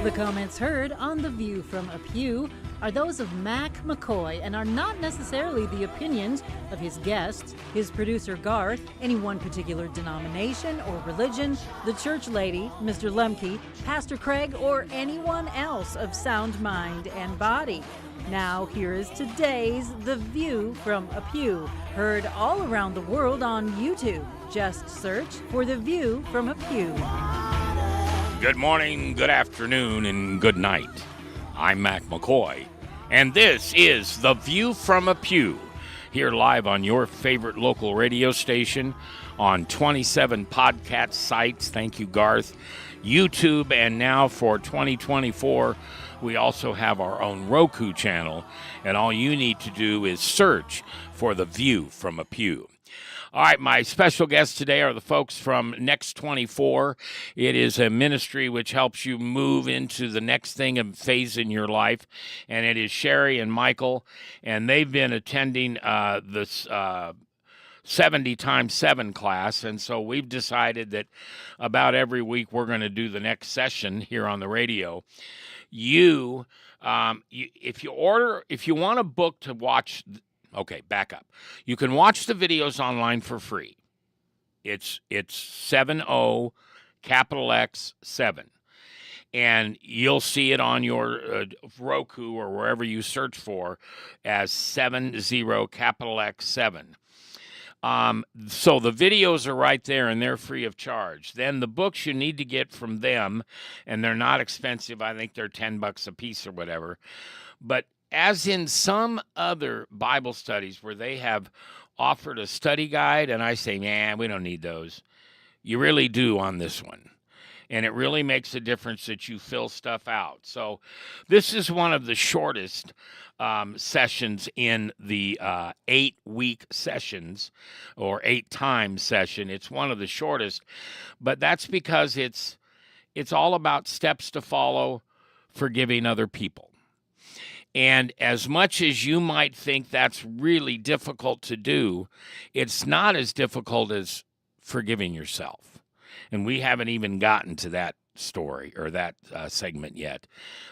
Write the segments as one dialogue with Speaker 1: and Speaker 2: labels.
Speaker 1: The comments heard on The View from A Pew are those of Mac McCoy and are not necessarily the opinions of his guests, his producer Garth, any one particular denomination or religion, the church lady, Mr. Lemke, Pastor Craig, or anyone else of sound mind and body. Now, here is today's The View from A Pew, heard all around the world on YouTube. Just search for The View from A Pew.
Speaker 2: Good morning, good afternoon, and good night. I'm Mac McCoy, and this is The View from A Pew, here live on your favorite local radio station, on 27 podcast sites, thank you, Garth, YouTube, and now for 2024, we also have our own Roku channel, and all you need to do is search for The View from A Pew. All right, my special guests today are the folks from Next 24. It is a ministry which helps you move into the next thing and phase in your life, and it is Sherry and Michael, and they've been attending this 70 times 7 class, and so we've decided that about every week we're going to do the next session here on the radio. If you want a book to watch. Okay, back up. You can watch the videos online for free. It's 70 capital X 7. And you'll see it on your Roku or wherever you search for as 70 capital X 7. So the videos are right there and they're free of charge. Then the books you need to get from them, and they're not expensive. I think they're $10 a piece or whatever. But as in some other Bible studies where they have offered a study guide, and I say, man, we don't need those. You really do on this one. And it really makes a difference that you fill stuff out. So this is one of the shortest sessions in the 8-week sessions or 8-time session. It's one of the shortest, but that's because it's all about steps to follow, forgiving other people. And as much as you might think that's really difficult to do, it's not as difficult as forgiving yourself. And we haven't even gotten to that story or that segment yet.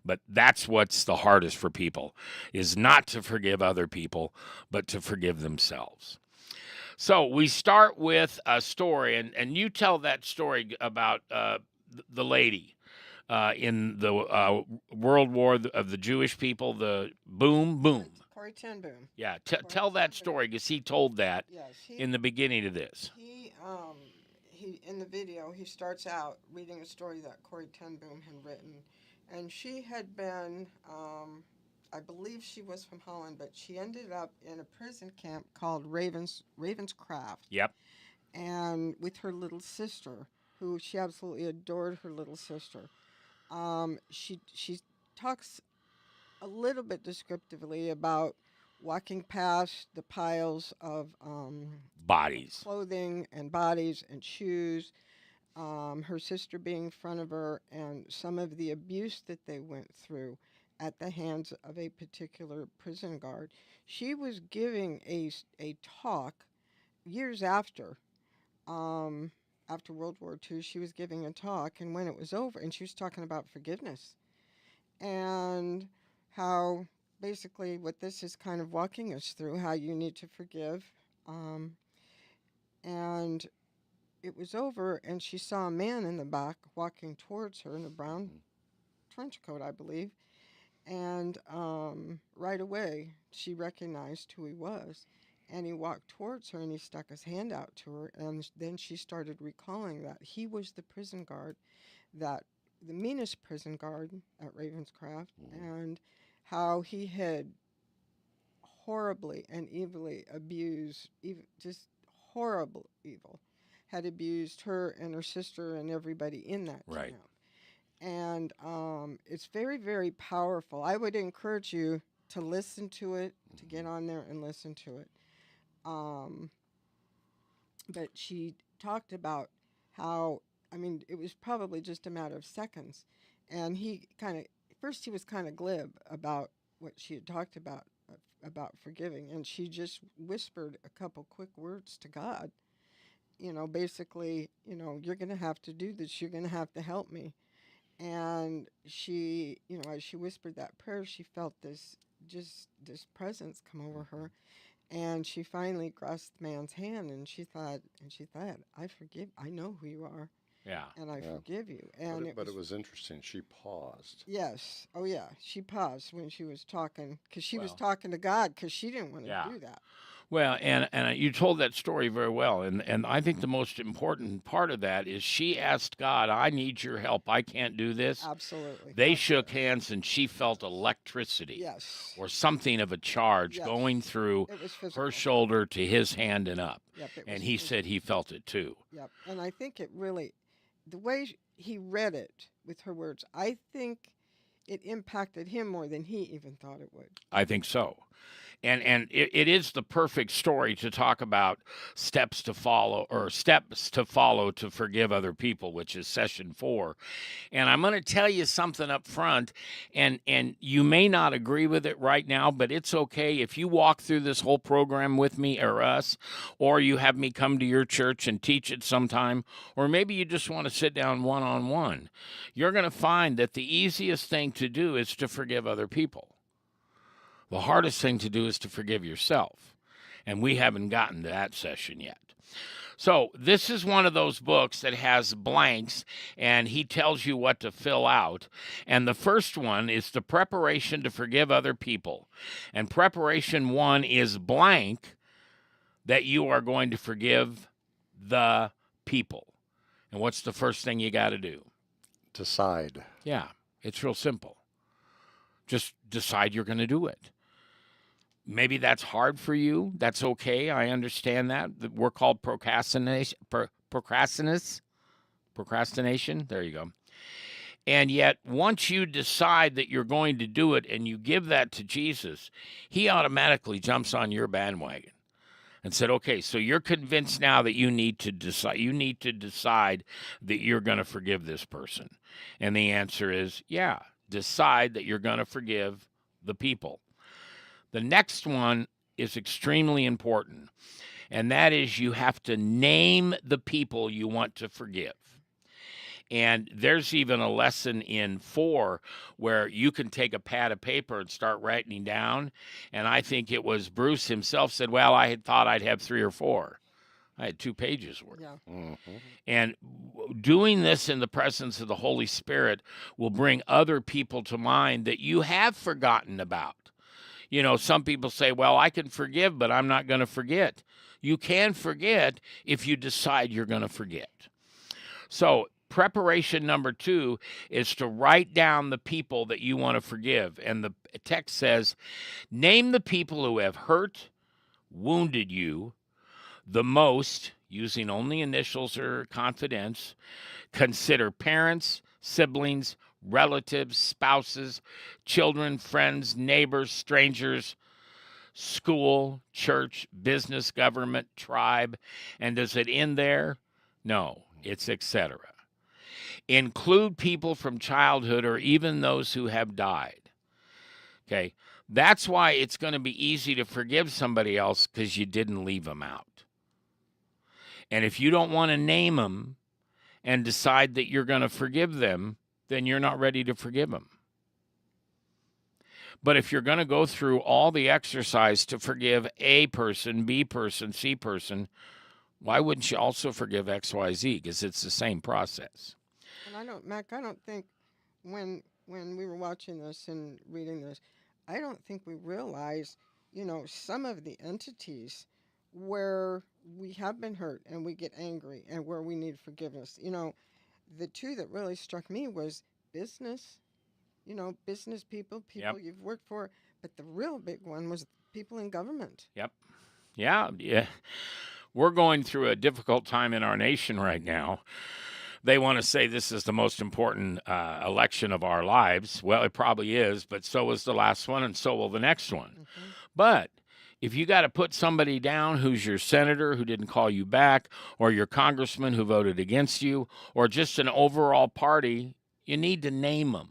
Speaker 2: But that's what's the hardest for people, is not to forgive other people, but to forgive themselves. So we start with a story, and you tell that story about the lady. In the World War of the Jewish people, the boom.
Speaker 3: Corrie ten Boom.
Speaker 2: Yeah, tell that story, because he told that in the beginning of this.
Speaker 3: He in the video, he starts out reading a story that Corrie ten Boom had written. And she had been, I believe she was from Holland, but she ended up in a prison camp called Ravenscraft.
Speaker 2: Yep.
Speaker 3: And with her little sister, who she absolutely adored her little sister. She talks a little bit descriptively about walking past the piles of
Speaker 2: bodies,
Speaker 3: clothing and bodies and shoes, her sister being in front of her, and some of the abuse that they went through at the hands of a particular prison guard. She was giving a talk years after World War II, she was giving a talk, and when it was over, and she was talking about forgiveness and how basically what this is kind of walking us through, how you need to forgive. And it was over, and she saw a man in the back walking towards her in a brown trench coat, I believe. And right away, she recognized who he was. And he walked towards her and he stuck his hand out to her. And then she started recalling that he was the prison guard, the meanest prison guard at Ravenscraft, and how he had horribly and evilly abused, just horrible evil, had abused her and her sister and everybody in that camp. And it's very, very powerful. I would encourage you to listen to it, to get on there and listen to it. But she talked about how, it was probably just a matter of seconds. And he was kind of glib about what she had talked about forgiving. And she just whispered a couple quick words to God. Basically, you're going to have to do this. You're going to have to help me. And she, as she whispered that prayer, she felt this presence come over her, and she finally grasped the man's hand, and she thought, I know who you are,
Speaker 2: Yeah.
Speaker 3: and I
Speaker 4: Yeah.
Speaker 3: forgive you.
Speaker 4: But
Speaker 3: And
Speaker 4: it was interesting. She paused.
Speaker 3: yes, oh yeah, she paused when she was talking, because she was
Speaker 2: Well,
Speaker 3: talking to God, because she didn't want to
Speaker 2: yeah.
Speaker 3: do that.
Speaker 2: Well, and you told that story very well, and I think the most important part of that is she asked God, "I need your help. I can't do this."
Speaker 3: Absolutely,
Speaker 2: They
Speaker 3: that's
Speaker 2: shook
Speaker 3: it.
Speaker 2: hands, and she felt electricity
Speaker 3: Yes,
Speaker 2: or something of a charge
Speaker 3: yes,
Speaker 2: going through
Speaker 3: it was
Speaker 2: her
Speaker 3: physical.
Speaker 2: shoulder to his hand and up,
Speaker 3: Yep, it
Speaker 2: and
Speaker 3: was
Speaker 2: he said
Speaker 3: physical.
Speaker 2: he felt it too.
Speaker 3: Yep, and I think it really, the way he read it with her words, I think it impacted him more than he even thought it would.
Speaker 2: I think so. And it is the perfect story to talk about steps to follow to forgive other people, which is session 4. And I'm going to tell you something up front, and you may not agree with it right now, but it's okay if you walk through this whole program with me or us, or you have me come to your church and teach it sometime, or maybe you just want to sit down one-on-one. You're going to find that the easiest thing to do is to forgive other people. The hardest thing to do is to forgive yourself. And we haven't gotten to that session yet. So, this is one of those books that has blanks, and he tells you what to fill out. And the first one is the preparation to forgive other people. And preparation 1 is blank, that you are going to forgive the people. And what's the first thing you got to do?
Speaker 4: Decide.
Speaker 2: Yeah, it's real simple. Just decide you're going to do it. Maybe that's hard for you. That's okay. I understand that. We're called procrastination. Procrastination. There you go. And yet, once you decide that you're going to do it and you give that to Jesus, he automatically jumps on your bandwagon and said, okay, so you're convinced now that you need to decide. You need to decide that you're going to forgive this person. And the answer is, yeah, decide that you're going to forgive the people. The next one is extremely important, and that is you have to name the people you want to forgive. And there's even a lesson in 4 where you can take a pad of paper and start writing down. And I think it was Bruce himself said, well, I had thought I'd have 3 or 4. I had 2 pages worth.
Speaker 3: Yeah.
Speaker 4: Mm-hmm.
Speaker 2: And doing this in the presence of the Holy Spirit will bring other people to mind that you have forgotten about. You know, some people say, well, I can forgive, but I'm not going to forget. You can forget if you decide you're going to forget. So preparation number 2 is to write down the people that you want to forgive. And the text says, name the people who have hurt, wounded you the most, using only initials or confidence. Consider parents, siblings, relatives, spouses, children, friends, neighbors, strangers, school, church, business, government, tribe. And does it end there? No, it's etc. Include people from childhood or even those who have died. Okay, that's why it's going to be easy to forgive somebody else, because you didn't leave them out. And if you don't want to name them and decide that you're going to forgive them, then you're not ready to forgive them. But if you're going to go through all the exercise to forgive A person, B person, C person, why wouldn't you also forgive X, Y, Z? Because it's the same process.
Speaker 3: And I don't think when we were watching this and reading this, I don't think we realized, some of the entities where we have been hurt and we get angry and where we need forgiveness. The 2 that really struck me was business, business people
Speaker 2: Yep.
Speaker 3: you've worked for, but the real big one was people in government.
Speaker 2: Yep. Yeah. We're going through a difficult time in our nation right now. They want to say this is the most important election of our lives. Well, it probably is, but so was the last one, and so will the next one.
Speaker 3: Mm-hmm.
Speaker 2: But if you got to put somebody down who's your senator who didn't call you back, or your congressman who voted against you, or just an overall party, you need to name them.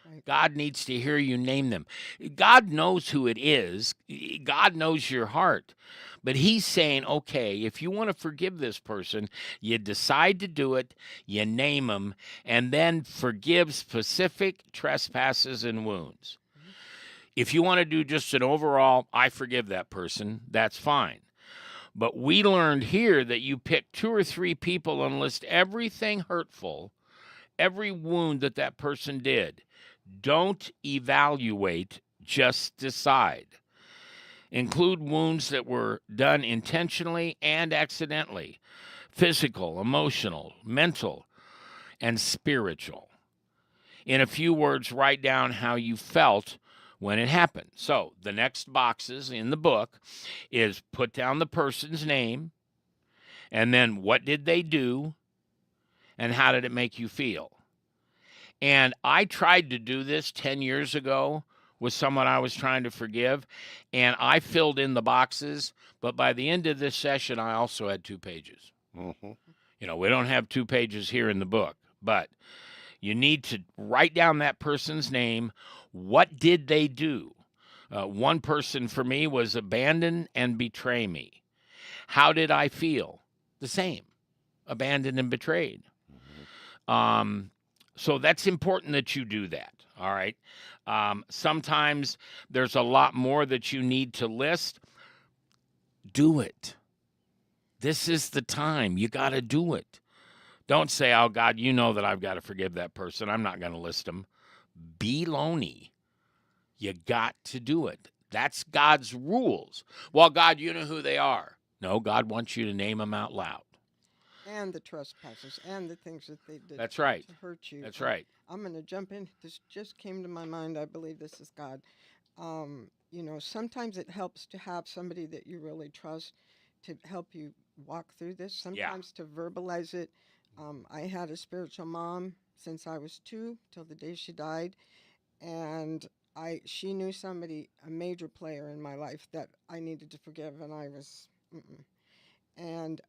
Speaker 3: Right.
Speaker 2: God needs to hear you name them. God knows who it is. God knows your heart. But he's saying, okay, if you want to forgive this person, you decide to do it, you name them, and then forgive specific trespasses and wounds.
Speaker 3: Mhm.
Speaker 2: If you want to do just an overall, I forgive that person, that's fine. But we learned here that you pick 2 or 3 people and list everything hurtful, every wound that that person did. Don't evaluate, just decide. Include wounds that were done intentionally and accidentally, physical, emotional, mental, and spiritual. In a few words, write down how you felt when it happened. So the next boxes in the book is put down the person's name, and then what did they do, and how did it make you feel? And I tried to do this 10 years ago with someone I was trying to forgive, and I filled in the boxes. But by the end of this session, I also had 2 pages.
Speaker 4: Mm-hmm.
Speaker 2: We don't have 2 pages here in the book, but you need to write down that person's name. What did they do? One person for me was abandon and betray me. How did I feel? The same, abandoned and betrayed. So that's important that you do that. All right. Sometimes there's a lot more that you need to list. Do it. This is the time. You got to do it. Don't say, oh, God, you know that I've got to forgive that person. I'm not going to list them. Be lonely. You got to do it. That's God's rules. Well, God, you know who they are. No, God wants you to name them out loud.
Speaker 3: And the trespasses and the things that they did
Speaker 2: That's right.
Speaker 3: to hurt you.
Speaker 2: That's right.
Speaker 3: I'm going to jump in. This just came to my mind. I believe this is God. Sometimes it helps to have somebody that you really trust to help you walk through this. Sometimes to verbalize it. I had a spiritual mom since I was 2 till the day she died, and she knew somebody, a major player in my life that I needed to forgive, and I was, and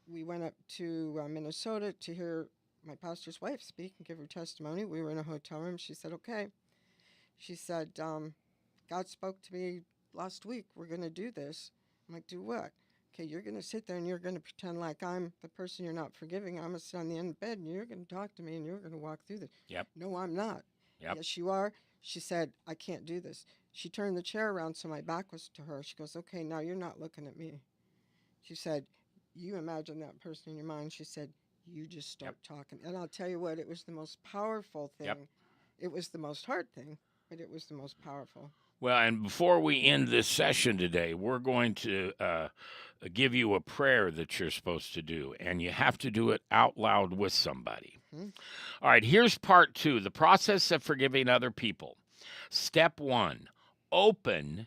Speaker 3: we went up to Minnesota to hear my pastor's wife speak and give her testimony. We were in a hotel room. She said, okay. She said, God spoke to me last week. We're going to do this. I'm like, do what? Okay, you're going to sit there and you're going to pretend like I'm the person you're not forgiving. I'm going to sit on the end of the bed and you're going to talk to me and you're going to walk through this.
Speaker 2: Yep.
Speaker 3: No, I'm not.
Speaker 2: Yep.
Speaker 3: Yes, you are. She said, I can't do this. She turned the chair around so my back was to her. She goes, okay, now you're not looking at me. She said, you imagine that person in your mind. She said, you just start talking. And I'll tell you what, it was the most powerful thing.
Speaker 2: Yep.
Speaker 3: It was the most hard thing, but it was the most powerful.
Speaker 2: Well, and before we end this session today, we're going to give you a prayer that you're supposed to do, and you have to do it out loud with somebody.
Speaker 3: Mm-hmm.
Speaker 2: All right, here's part 2, the process of forgiving other people. Step 1, open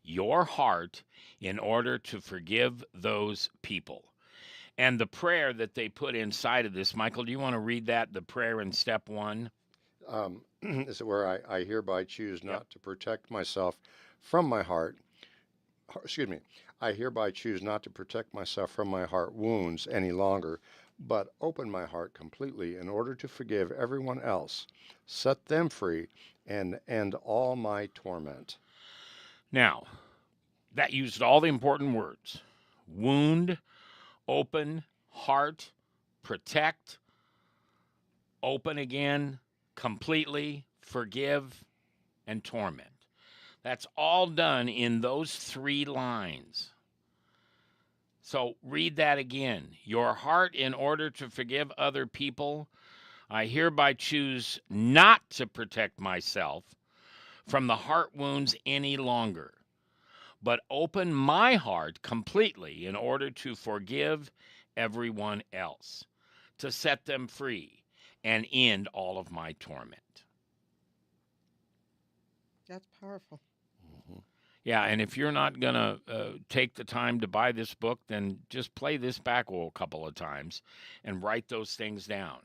Speaker 2: your heart in order to forgive those people. And the prayer that they put inside of this, Michael, do you want to read that, the prayer in step 1?
Speaker 4: Is it where I hereby choose not to protect myself from my heart? Excuse me. I hereby choose not to protect myself from my heart wounds any longer, but open my heart completely in order to forgive everyone else, set them free, and end all my torment.
Speaker 2: Now, that used all the important words: wound, open, heart, protect, open again, completely, forgive, and torment. That's all done in those 3 lines. So read that again. Your heart in order to forgive other people. I hereby choose not to protect myself from the heart wounds any longer, but open my heart completely in order to forgive everyone else, to set them free, and end all of my torment.
Speaker 3: That's powerful.
Speaker 2: Yeah, and if you're not going to take the time to buy this book, then just play this back a couple of times and write those things down.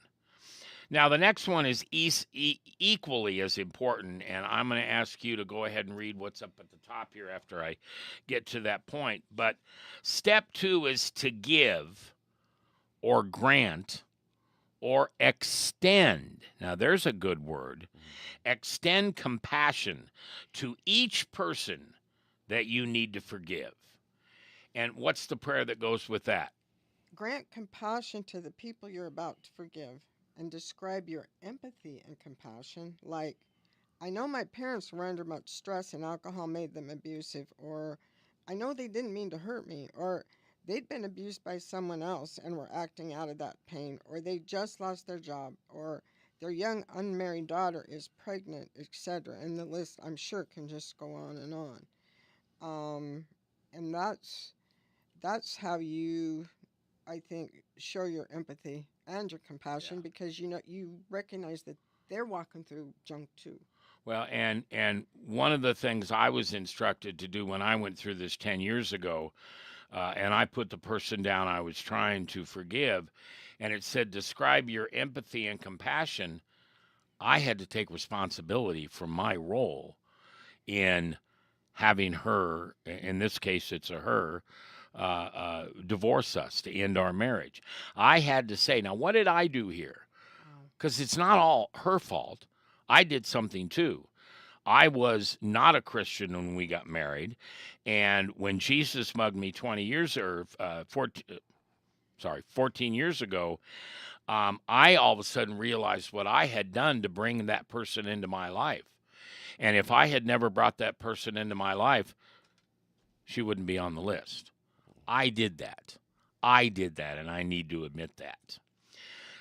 Speaker 2: Now, the next one is equally as important, and I'm going to ask you to go ahead and read what's up at the top here after I get to that point. But step 2 is to give or grant or extend. Now, there's a good word. Extend compassion to each person that you need to forgive. And what's the prayer that goes with that?
Speaker 3: Grant compassion to the people you're about to forgive and describe your empathy and compassion. Like, I know my parents were under much stress and alcohol made them abusive, or I know they didn't mean to hurt me, or they'd been abused by someone else and were acting out of that pain, or they just lost their job, or their young unmarried daughter is pregnant, etc. And the list, I'm sure, can just go on and on. And that's how you, I think, show your empathy and your compassion, because you recognize that they're walking through junk too.
Speaker 2: Well, and one of the things I was instructed to do when I went through this 10 years ago, and I put the person down I was trying to forgive, and it said, describe your empathy and compassion. I had to take responsibility for my role in having her, in this case it's a her, divorce us to end our marriage. I had to say, now what did I do here? Because it's not all her fault. I did something too. I was not a Christian when we got married, and when Jesus mugged me 14 years ago, I all of a sudden realized what I had done to bring that person into my life. And if I had never brought that person into my life, she wouldn't be on the list. I did that, and I need to admit that.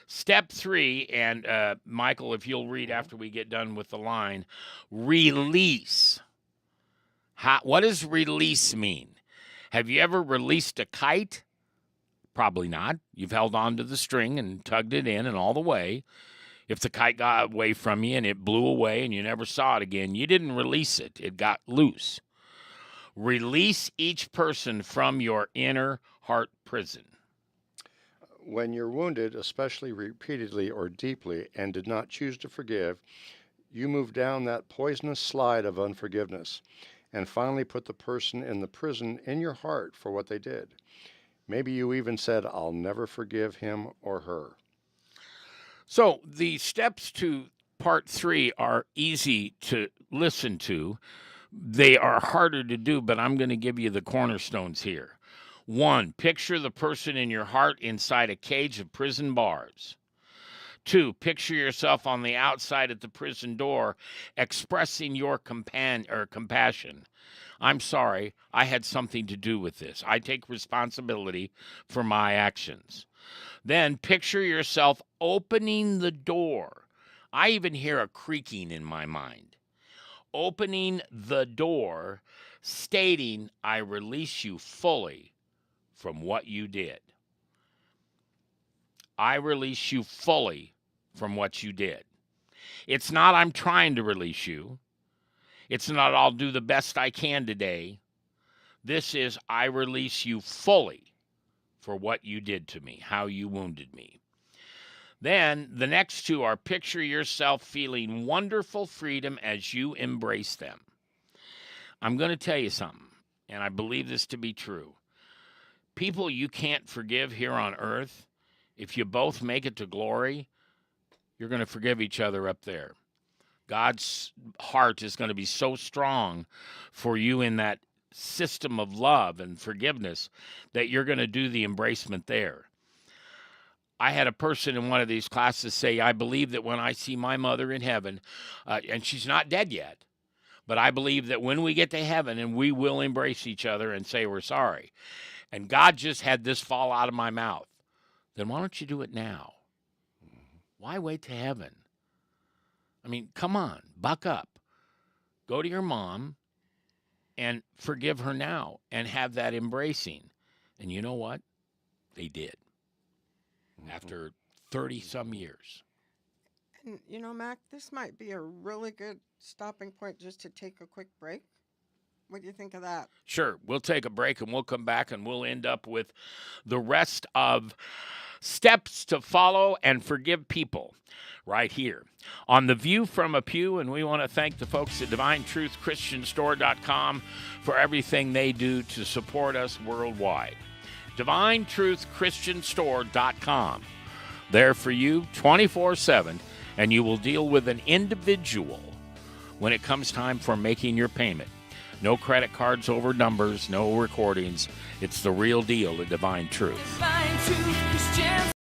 Speaker 2: Step 3, and Michael, if you'll read after we get done with the line, release. What does release mean? Have you ever released a kite? Probably not. You've held on to the string and tugged it in and all the way. If the kite got away from you and it blew away and you never saw it again, you didn't release it. It got loose. Release each person from your inner heart prison.
Speaker 4: When you're wounded, especially repeatedly or deeply, and did not choose to forgive, you move down that poisonous slide of unforgiveness and finally put the person in the prison in your heart for what they did. Maybe you even said, I'll never forgive him or her.
Speaker 2: So the steps to part 3 are easy to listen to. They are harder to do, but I'm going to give you the cornerstones here. 1, picture the person in your heart inside a cage of prison bars. 2, picture yourself on the outside at the prison door expressing your compassion. I'm sorry, I had something to do with this. I take responsibility for my actions. Then picture yourself opening the door. I even hear a creaking in my mind. Opening the door, stating, I release you fully from what you did. I release you fully from what you did. It's not I'm trying to release you. It's not I'll do the best I can today. This is I release you fully for what you did to me, how you wounded me. Then the next 2 are picture yourself feeling wonderful freedom as you embrace them. I'm going to tell you something, and I believe this to be true. People you can't forgive here on earth, if you both make it to glory, you're going to forgive each other up there. God's heart is going to be so strong for you in that system of love and forgiveness that you're going to do the embracement there. I had a person in one of these classes say, I believe that when I see my mother in heaven, and she's not dead yet, but I believe that when we get to heaven and we will embrace each other and say we're sorry. And God just had this fall out of my mouth. Then why don't you do it now? Why wait to heaven? I mean, come on, buck up. Go to your mom and forgive her now and have that embracing. And you know what? They did. After 30-some years.
Speaker 3: And Mac, this might be a really good stopping point just to take a quick break. What do you think of that?
Speaker 2: Sure. We'll take a break and we'll come back and we'll end up with the rest of steps to follow and forgive people right here on The View from A Pew. And we want to thank the folks at DivineTruthChristianStore.com for everything they do to support us worldwide. DivineTruthChristianStore.com. there for you 24/7, and you will deal with an individual when it comes time for making your payment. No credit cards over numbers, no recordings. It's the real deal at Divine Truth.
Speaker 5: Divine Truth Christian